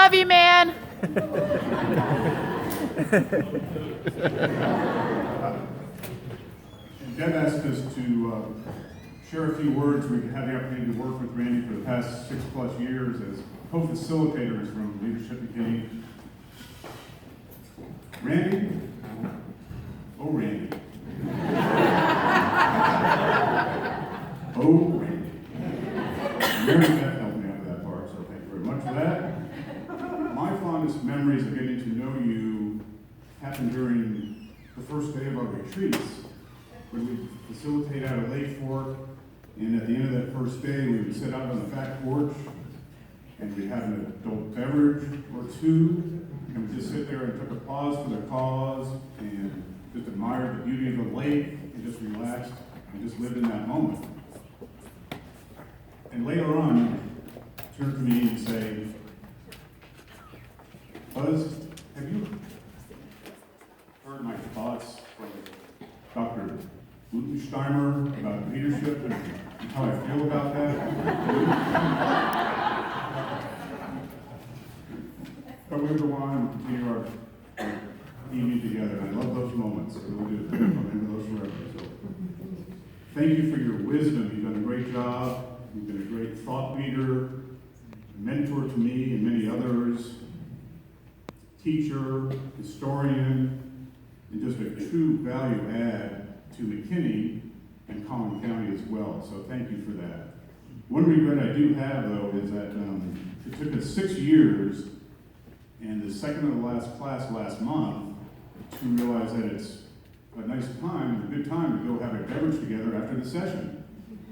love you, man. And Deb asked us to share a few words. We've had the opportunity to work with Randy for the past 6+ years as co-facilitators from Leadership McKinney. Randy? Oh, Randy. Oh, Randy. Mary Beth helped me out with that part, so thank you very much for that. My fondest memories of getting to know you happened during the first day of our retreats, when we facilitate out of Lake Fork, and at the end of that first day, we would sit out on the back porch, and we'd have an adult beverage or two, and we'd just sit there and took a pause for the cause, and just admired the beauty of the lake, and just relaxed, and just lived in that moment. And later on, turn to me and say, Buzz, have you heard my thoughts from Dr. Lutensteimer about leadership and how I feel about that? But we go on and continue our evening together. I love those moments. I really do. I remember those forever. So thank you for your wisdom. You've done a great job. You've been a great thought leader, mentor to me and many others, teacher, historian, and just a true value add to McKinney and Collin County as well. So thank you for that. One regret I do have, though, is that it took us 6 years and the second to the last class last month to realize that it's a nice time, a good time to go have a beverage together after the session.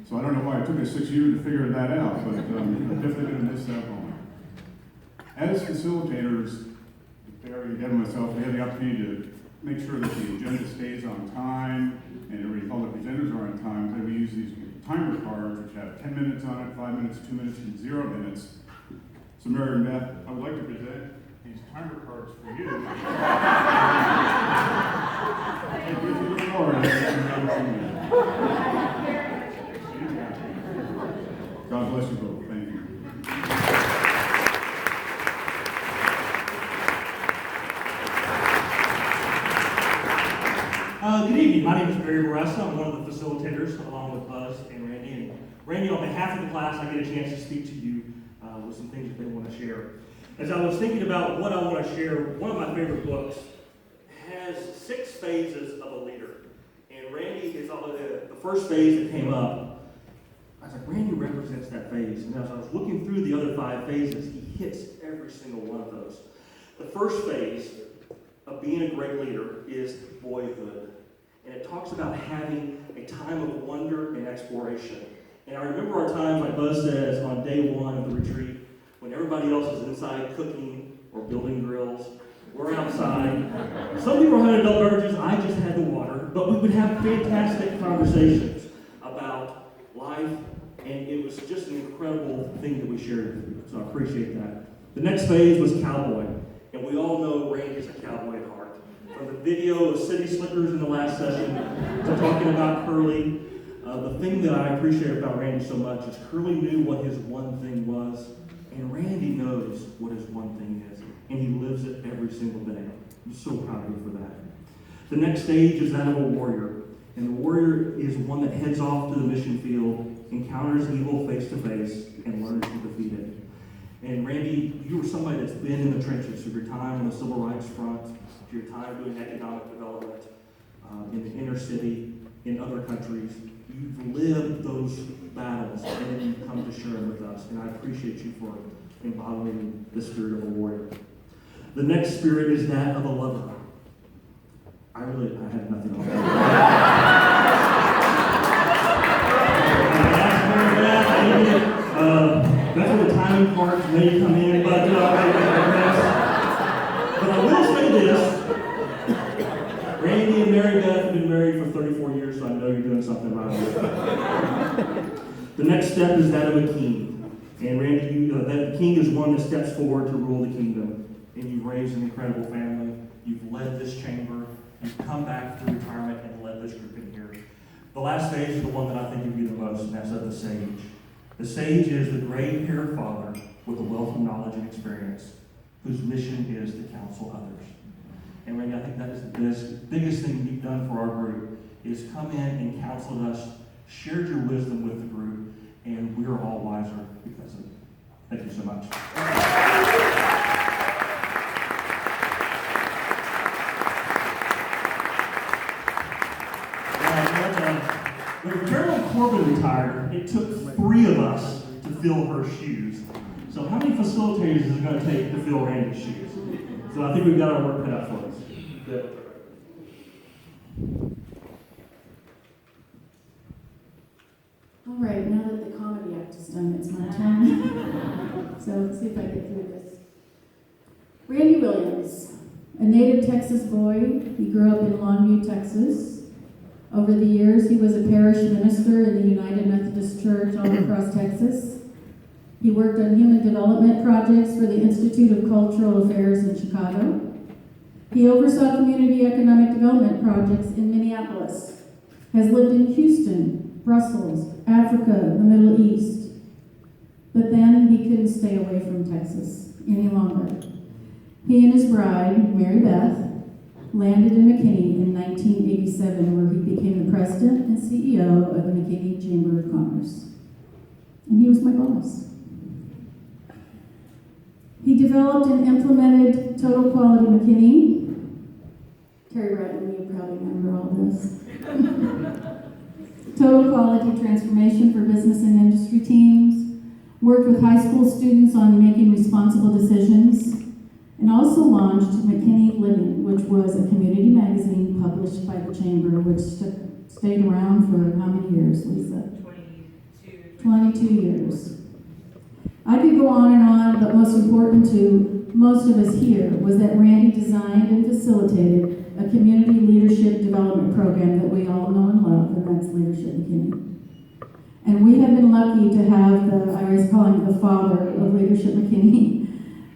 So I don't know why it took us 6 years to figure that out, but I'm definitely going to miss that moment. As facilitators, Barry and Deb and myself, we had the opportunity to make sure that the agenda stays on time and all the presenters are on time. So we use these timer cards which have 10 minutes on it, 5 minutes, 2 minutes, and 0 minutes. So Mary and Beth, I would like to present these timer cards for you. And give you the floor. God bless you both. Thank you. Good evening. My name is Barry Baressa. I'm one of the facilitators along with Buzz and Randy. And Randy, on behalf of the class, I get a chance to speak to you with some things that they want to share. As I was thinking about what I want to share, one of my favorite books has 6 phases of a leader. And Randy is the first phase that came up. I was like, Randy represents that phase. And as I was looking through the other 5 phases, he hits every single one of those. The first phase of being a great leader is boyhood. And it talks about having a time of wonder and exploration. And I remember our time, like Buzz says, on day 1 of the retreat, when everybody else is inside cooking or building grills. We're outside. Some people had adult beverages. I just had the water. But we would have fantastic conversations about life. And it was just an incredible thing that we shared with you. So I appreciate that. The next phase was cowboy. And we all know Randy's a cowboy at heart. From the video of City Slickers in the last session to talking about Curly, the thing that I appreciate about Randy so much is Curly knew what his one thing was, and Randy knows what his one thing is, and he lives it every single day. I'm so proud of you for that. The next stage is that of a warrior, and the warrior is one that heads off to the mission field, encounters evil face to face, and learns to defeat it. And Randy, you were somebody that's been in the trenches through your time on the civil rights front, through your time doing economic development in the inner city, in other countries. You've lived those battles, and then you come to share them with us. And I appreciate you for embodying the spirit of a warrior. The next spirit is that of a lover. I had nothing on that. That's where the timing parts may come in, but I will say this. Randy and Mary Beth have been married for 34 years, so I know you're doing something right. The next step is that of a king. And Randy, that king is one that steps forward to rule the kingdom. And you've raised an incredible family. You've led this chamber. You've come back to retirement and led this group in here. The last phase is the one that I think of you the most, and that's of the sage. The sage is the gray-haired father with a wealth of knowledge and experience. whose mission is to counsel others. And Randy, I think that is the biggest thing you've done for our group, is come in and counseled us, shared your wisdom with the group, and we're all wiser because of it. Thank you so much. When Carolyn Corbin retired, it took 3 of us to fill her shoes. So how many facilitators is it going to take to fill Randy's shoes? So I think we've got our work cut out for us. Good. All right, now that the comedy act is done, it's my turn. So let's see if I get through this. Randy Williams, a native Texas boy. He grew up in Longview, Texas. Over the years, he was a parish minister in the United Methodist Church all across Texas. He worked on human development projects for the Institute of Cultural Affairs in Chicago. He oversaw community economic development projects in Minneapolis, has lived in Houston, Brussels, Africa, the Middle East. But then he couldn't stay away from Texas any longer. He and his bride, Mary Beth, landed in McKinney in 1987, where he became the president and CEO of the McKinney Chamber of Commerce. And he was my boss. He developed and implemented Total Quality McKinney. Terry Bratton, you probably remember all this. Total Quality Transformation for business and industry teams. Worked with high school students on making responsible decisions. And also launched McKinney Living, which was a community magazine published by the Chamber, which stayed around for how many years, Lisa? 22 years. I could go on, but most important to most of us here was that Randy designed and facilitated a community leadership development program that we all know and love, and that's Leadership McKinney. And we have been lucky to have I always call him the father of Leadership McKinney,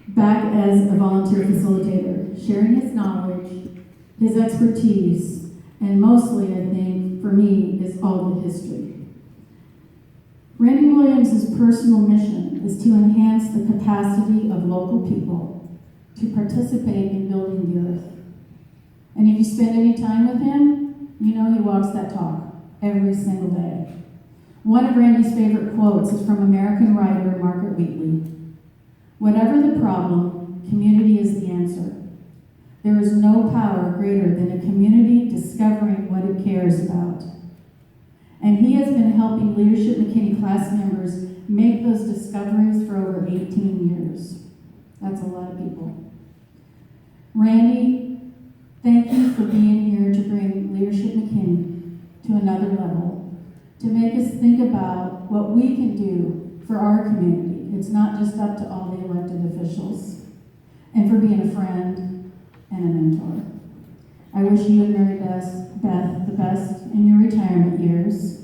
back as a volunteer facilitator, sharing his knowledge, his expertise, and mostly, I think, for me, is all the history. Randy Williams' personal mission is to enhance the capacity of local people to participate in building the earth. And if you spend any time with him, you know he walks that talk every single day. One of Randy's favorite quotes is from American writer Margaret Wheatley. Whatever the problem, community is the answer. There is no power greater than a community discovering what it cares about. And he has been helping Leadership McKinney class members make those discoveries for over 18 years. That's a lot of people. Randy, thank you for being here to bring Leadership McKinney to another level, to make us think about what we can do for our community. It's not just up to all the elected officials. And for being a friend and a mentor. I wish you and Mary Beth the best in your retirement years.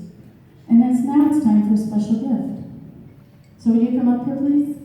And now it's time for a special gift. So will you come up here, please?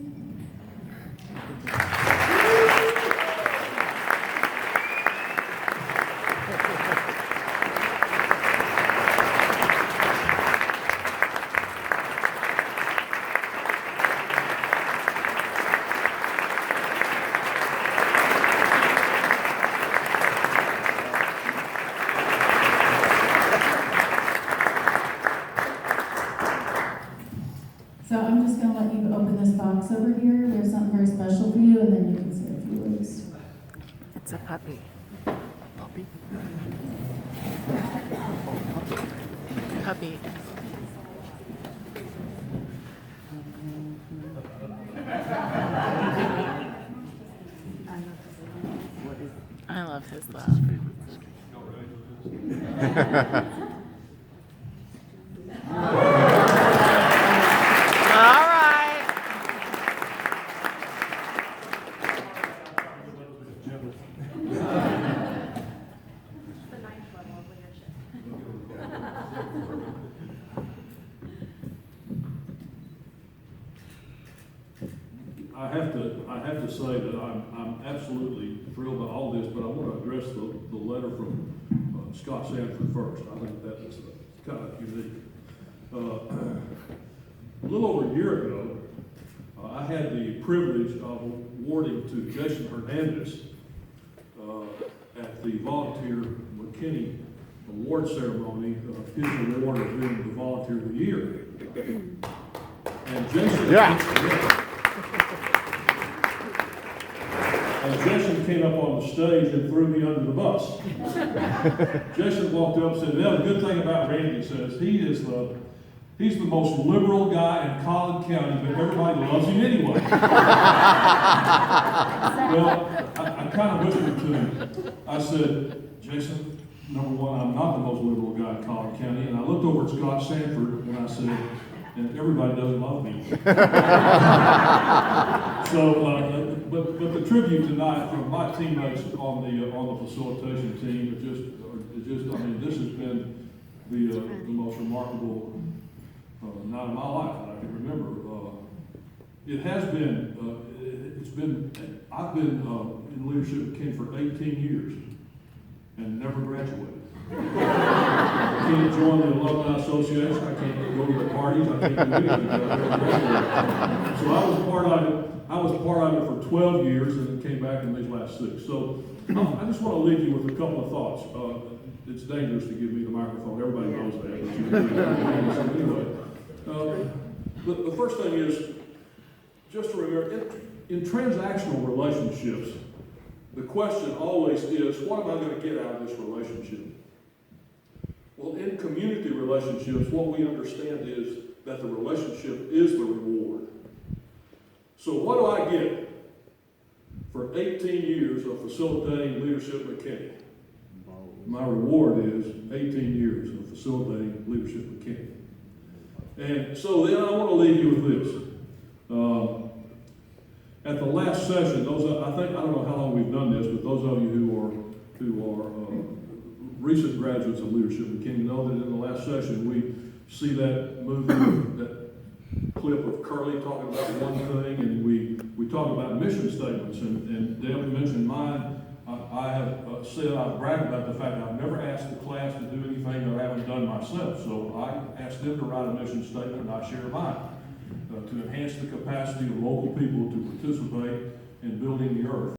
So I'm just going to let you open this box over here. There's something very special for you, and then you can say a few words. It's a puppy. Puppy? Puppy. I love his laugh. All right. I have to say that I'm absolutely thrilled by all this, but I want to address the letter from Scott Sanford first. I think that is kind of unique. A little over a year ago, I had the privilege of awarding to Jason Hernandez at the volunteer McKinney award ceremony his award of being the volunteer of the year. And Jason, and Jason came up on the stage and threw me under the bus. Jason walked up and said, "Well, the good thing about Randy," says, he's the most liberal guy in Collin County, but everybody loves him anyway." Well, I kind of whispered to him. I said, "Jason, number one, I'm not the most liberal guy in Collin County." And I looked over at Scott Sanford and I said, "And everybody doesn't love me." So, but the tribute tonight from my teammates on the facilitation team is just, I mean, this has been the most remarkable night of my life that I can remember. It has been, I've been in leadership at King for 18 years and never graduated. I can't join the alumni association, I can't go to the parties, I can't do anything. So I was part of it for 12 years and then came back in these last 6. So I just want to leave you with a couple of thoughts. It's dangerous to give me the microphone, everybody knows that. So anyway, the first thing is, just to remember, in transactional relationships, the question always is, what am I going to get out of this relationship? Well, in community relationships, what we understand is that the relationship is the reward. So what do I get for 18 years of facilitating leadership at McKinney? My reward is 18 years of facilitating leadership at McKinney. And so then I want to leave you with this. At the last session, I don't know how long we've done this, but those of you who are recent graduates of leadership at McKinney know that in the last session we see that movie, that clip of Curly talking about one thing, and we talk about mission statements, and Deb mentioned mine. I have said, I've bragged about the fact that I've never asked the class to do anything that I haven't done myself. So I asked them to write a mission statement, and I share mine to enhance the capacity of local people to participate in building the earth.